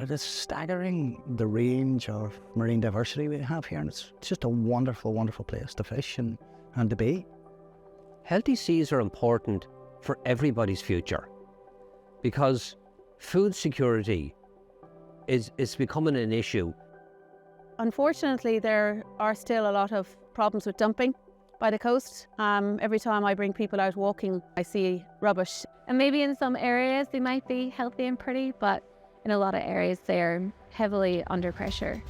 It is staggering, the range of marine diversity we have here, and it's just a wonderful, wonderful place to fish and to be. Healthy seas are important for everybody's future because food security is becoming an issue. Unfortunately, there are still a lot of problems with dumping by the coast. Every time I bring people out walking, I see rubbish. And maybe in some areas they might be healthy and pretty, but in a lot of areas they're heavily under pressure.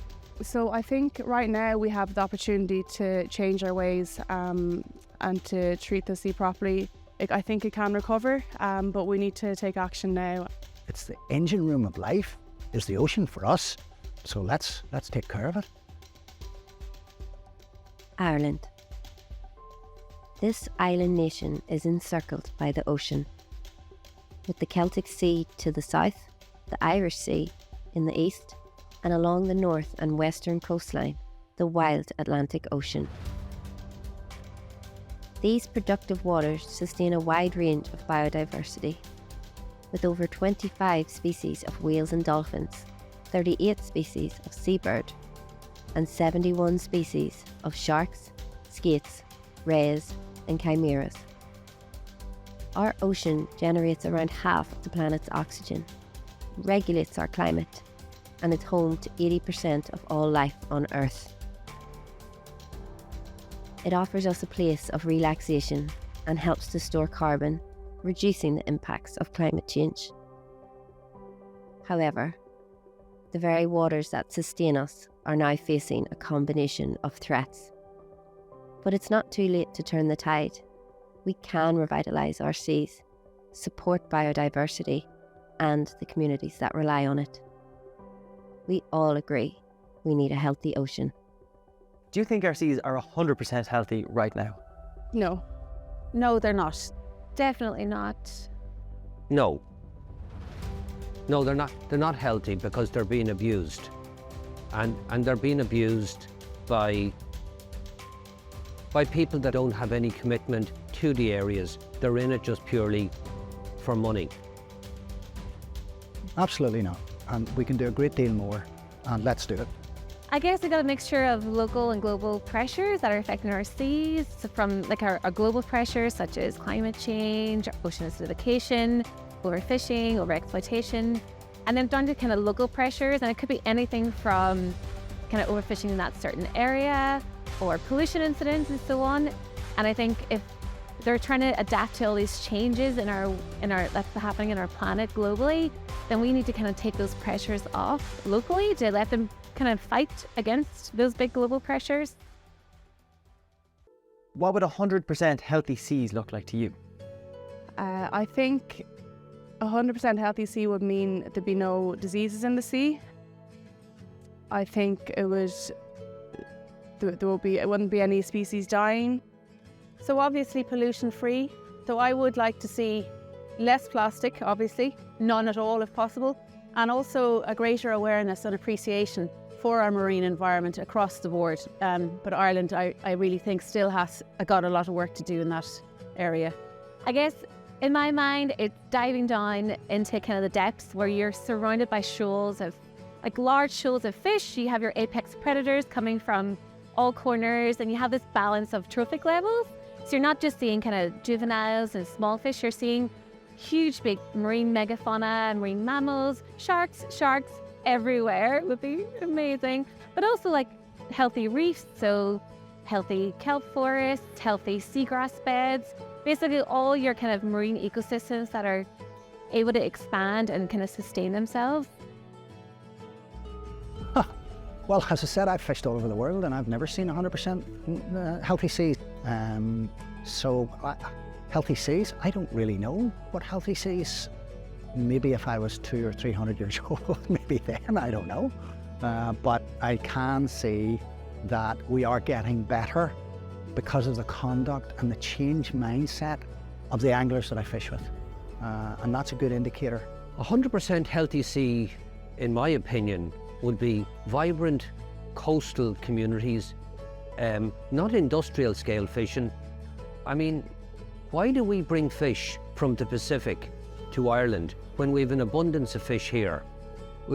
So I think right now we have the opportunity to change our ways and to treat the sea properly. I think it can recover, but we need to take action now. It's the engine room of life, is the ocean for us. So let's take care of it. Ireland. This island nation is encircled by the ocean, with the Celtic Sea to the south, the Irish Sea in the east, and along the north and western coastline, the wild Atlantic Ocean. These productive waters sustain a wide range of biodiversity, with over 25 species of whales and dolphins, 38 species of seabird, and 71 species of sharks, skates, rays, and chimeras. Our ocean generates around half of the planet's oxygen, regulates our climate, and is home to 80% of all life on Earth. It offers us a place of relaxation and helps to store carbon, reducing the impacts of climate change. However, the very waters that sustain us are now facing a combination of threats. But it's not too late to turn the tide. We can revitalise our seas, support biodiversity, and the communities that rely on it. We all agree we need a healthy ocean. Do you think our seas are 100% healthy right now? No. No, they're not. Definitely not. No, they're not. They're not healthy because they're being abused, and they're being abused by people that don't have any commitment to the areas. They're in it just purely for money. Absolutely not. And we can do a great deal more, and let's do it. I guess we got a mixture of local and global pressures that are affecting our seas, from like our global pressures such as climate change, ocean acidification, overfishing, overexploitation, and then down to kind of local pressures, and it could be anything from kind of overfishing in that certain area or pollution incidents and so on. And I think if they're trying to adapt to all these changes in our that's happening in our planet globally, then we need to kind of take those pressures off locally to let them kind of fight against those big global pressures. What would 100% healthy seas look like to you? I think 100% healthy sea would mean there'd be no diseases in the sea. I think it wouldn't be any species dying. So obviously pollution free. So I would like to see less plastic, obviously, none at all if possible, and also a greater awareness and appreciation for our marine environment across the board. But Ireland, I really think still has got a lot of work to do in that area. I guess in my mind, it's diving down into kind of the depths where you're surrounded by shoals of, like large shoals of fish. You have your apex predators coming from all corners, and you have this balance of trophic levels. So you're not just seeing kind of juveniles and small fish, you're seeing huge big marine megafauna and marine mammals, sharks everywhere would be amazing. But also like healthy reefs, so healthy kelp forests, healthy seagrass beds, basically all your kind of marine ecosystems that are able to expand and kind of sustain themselves. Well, as I said, I've fished all over the world and I've never seen 100% healthy seas. Healthy seas, I don't really know what healthy seas. Maybe if I was 200 or 300 years old, maybe then, I don't know. But I can see that we are getting better because of the conduct and the changed mindset of the anglers that I fish with. And that's a good indicator. 100% healthy sea, in my opinion, would be vibrant coastal communities, not industrial scale fishing. I mean, why do we bring fish from the Pacific to Ireland when we have an abundance of fish here?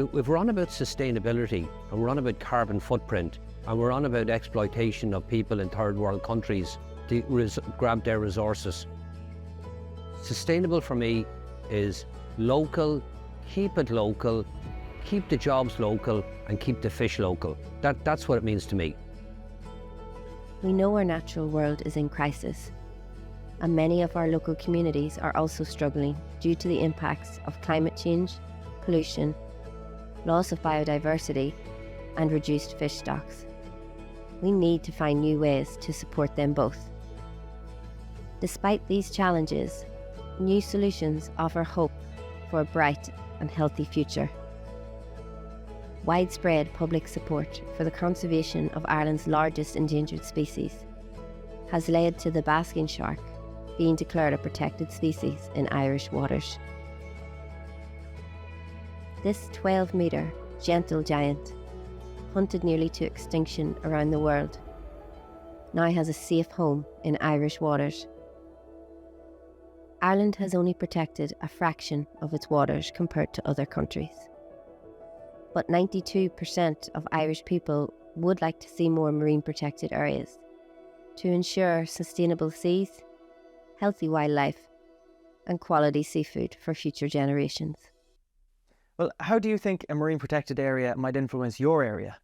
we're on about sustainability, and we're on about carbon footprint, and we're on about exploitation of people in third world countries to grab their resources. Sustainable for me is local, keep it local, keep the jobs local, and keep the fish local. That's what it means to me. We know our natural world is in crisis, and many of our local communities are also struggling due to the impacts of climate change, pollution, loss of biodiversity, and reduced fish stocks. We need to find new ways to support them both. Despite these challenges, new solutions offer hope for a bright and healthy future. Widespread public support for the conservation of Ireland's largest endangered species has led to the basking shark being declared a protected species in Irish waters. This 12-metre gentle giant, hunted nearly to extinction around the world, now has a safe home in Irish waters. Ireland has only protected a fraction of its waters compared to other countries. But 92% of Irish people would like to see more marine protected areas to ensure sustainable seas, healthy wildlife, and quality seafood for future generations. Well, how do you think a marine protected area might influence your area?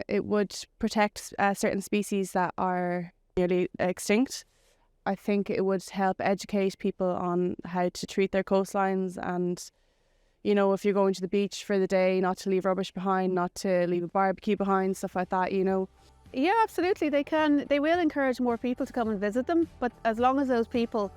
It would protect certain species that are nearly extinct. I think it would help educate people on how to treat their coastlines, and you know, if you're going to the beach for the day, not to leave rubbish behind, not to leave a barbecue behind, stuff like that, you know. Yeah, absolutely. They will encourage more people to come and visit them, but as long as those people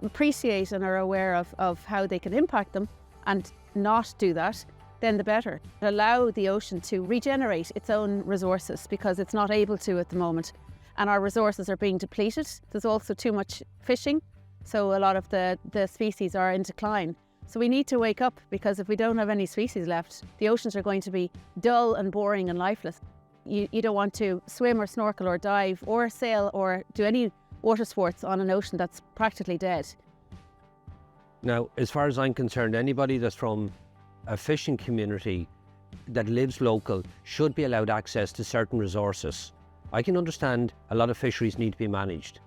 appreciate and are aware of how they can impact them and not do that, then the better. Allow the ocean to regenerate its own resources, because it's not able to at the moment, and our resources are being depleted. There's also too much fishing, so a lot of the species are in decline. So we need to wake up, because if we don't have any species left, the oceans are going to be dull and boring and lifeless. You don't want to swim or snorkel or dive or sail or do any water sports on an ocean that's practically dead. Now, as far as I'm concerned, anybody that's from a fishing community that lives local should be allowed access to certain resources. I can understand a lot of fisheries need to be managed,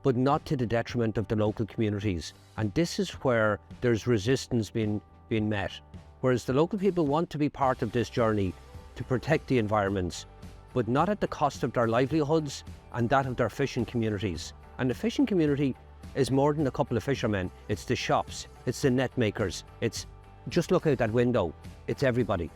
but not to the detriment of the local communities. And this is where there's resistance being met. Whereas the local people want to be part of this journey to protect the environments, but not at the cost of their livelihoods and that of their fishing communities. And the fishing community is more than a couple of fishermen. It's the shops, it's the net makers, it's just look out that window, it's everybody.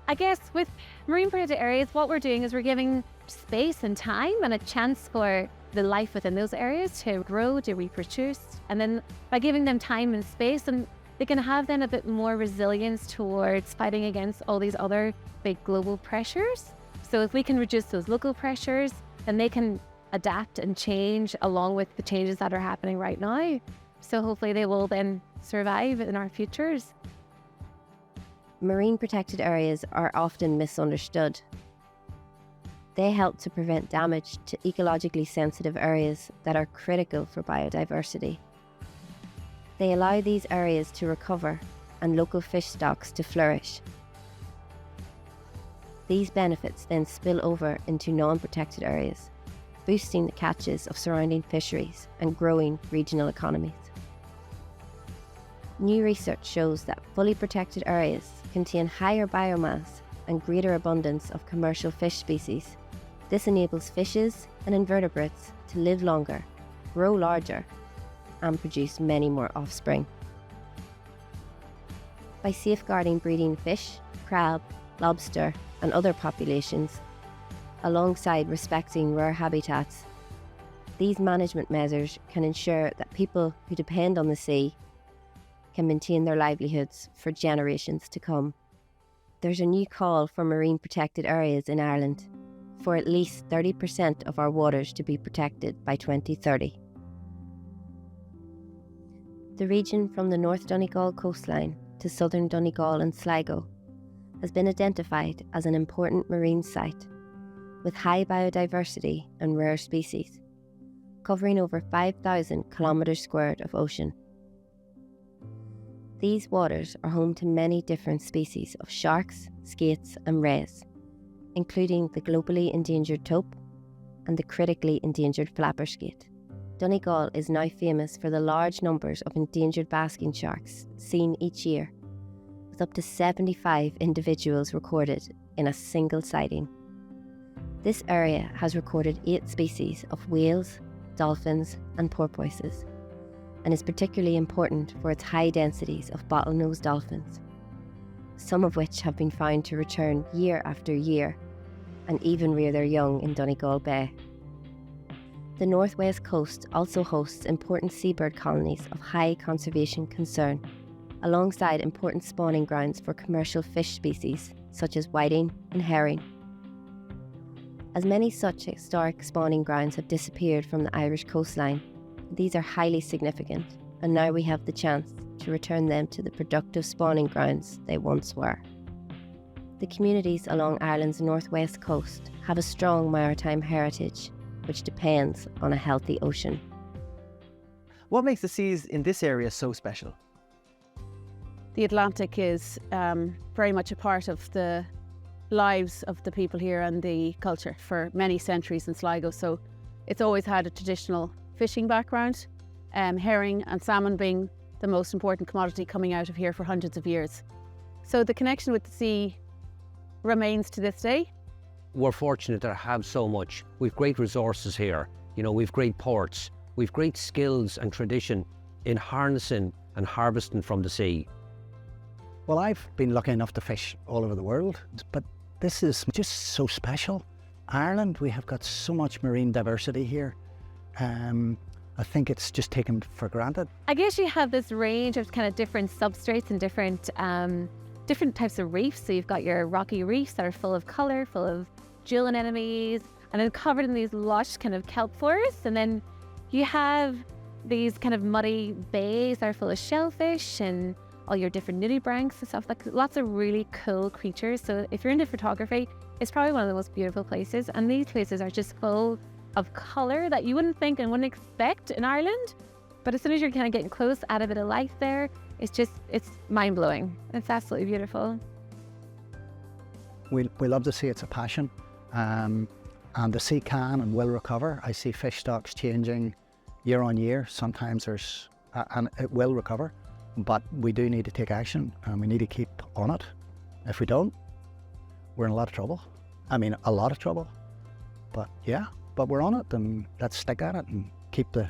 I guess with marine protected areas, what we're doing is we're giving space and time and a chance for the life within those areas to grow, to reproduce. And then by giving them time and space, and they can have then a bit more resilience towards fighting against all these other big global pressures. So if we can reduce those local pressures, then they can adapt and change along with the changes that are happening right now. So hopefully they will then survive in our futures. Marine protected areas are often misunderstood. They help to prevent damage to ecologically sensitive areas that are critical for biodiversity. They allow these areas to recover and local fish stocks to flourish. These benefits then spill over into non-protected areas, boosting the catches of surrounding fisheries and growing regional economies. New research shows that fully protected areas contain higher biomass and greater abundance of commercial fish species. This enables fishes and invertebrates to live longer, grow larger, and produce many more offspring. By safeguarding breeding fish, crab, lobster, and other populations, alongside respecting rare habitats, these management measures can ensure that people who depend on the sea can maintain their livelihoods for generations to come. There's a new call for marine protected areas in Ireland, for at least 30% of our waters to be protected by 2030. The region from the North Donegal coastline to southern Donegal and Sligo has been identified as an important marine site with high biodiversity and rare species, covering over 5,000 kilometres squared of ocean. These waters are home to many different species of sharks, skates and rays, including the globally endangered taupe and the critically endangered flapper skate. Donegal is now famous for the large numbers of endangered basking sharks seen each year, with up to 75 individuals recorded in a single sighting. This area has recorded 8 species of whales, dolphins and porpoises, and is particularly important for its high densities of bottlenose dolphins, some of which have been found to return year after year and even rear their young in Donegal Bay. The northwest coast also hosts important seabird colonies of high conservation concern, alongside important spawning grounds for commercial fish species such as whiting and herring. As many such historic spawning grounds have disappeared from the Irish coastline, these are highly significant, and now we have the chance to return them to the productive spawning grounds they once were. The communities along Ireland's northwest coast have a strong maritime heritage, which depends on a healthy ocean. What makes the seas in this area so special? The Atlantic is very much a part of the lives of the people here and the culture for many centuries in Sligo. So it's always had a traditional fishing background, herring and salmon being the most important commodity coming out of here for hundreds of years. So the connection with the sea remains to this day. We're fortunate to have so much. We've great resources here. You know, we've great ports. We've great skills and tradition in harnessing and harvesting from the sea. Well, I've been lucky enough to fish all over the world, but this is just so special. Ireland, we have got so much marine diversity here. I think it's just taken for granted. I guess you have this range of kind of different substrates and different types of reefs. So you've got your rocky reefs that are full of colour, full of jewel anemones, and then covered in these lush kind of kelp forests. And then you have these kind of muddy bays that are full of shellfish and all your different nudibranchs and stuff, like lots of really cool creatures. So if you're into photography, it's probably one of the most beautiful places. And these places are just full of colour that you wouldn't think and wouldn't expect in Ireland. But as soon as you're kind of getting close, add a bit of life there, it's mind-blowing. It's absolutely beautiful. We love to see it's a passion, and the sea can and will recover. I see fish stocks changing year on year. Sometimes and it will recover, but we do need to take action and we need to keep on it. If we don't, we're in a lot of trouble. I mean, a lot of trouble. But yeah, but we're on it, and let's stick at it and keep the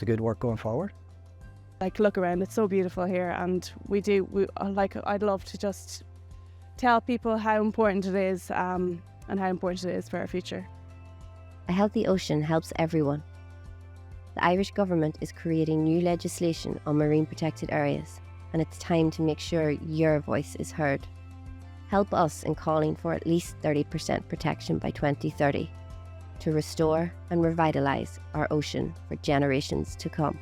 good work going forward. Like, look around, it's so beautiful here, and I'd love to just tell people how important it is, and how important it is for our future. A healthy ocean helps everyone. The Irish government is creating new legislation on marine protected areas, and it's time to make sure your voice is heard. Help us in calling for at least 30% protection by 2030 to restore and revitalise our ocean for generations to come.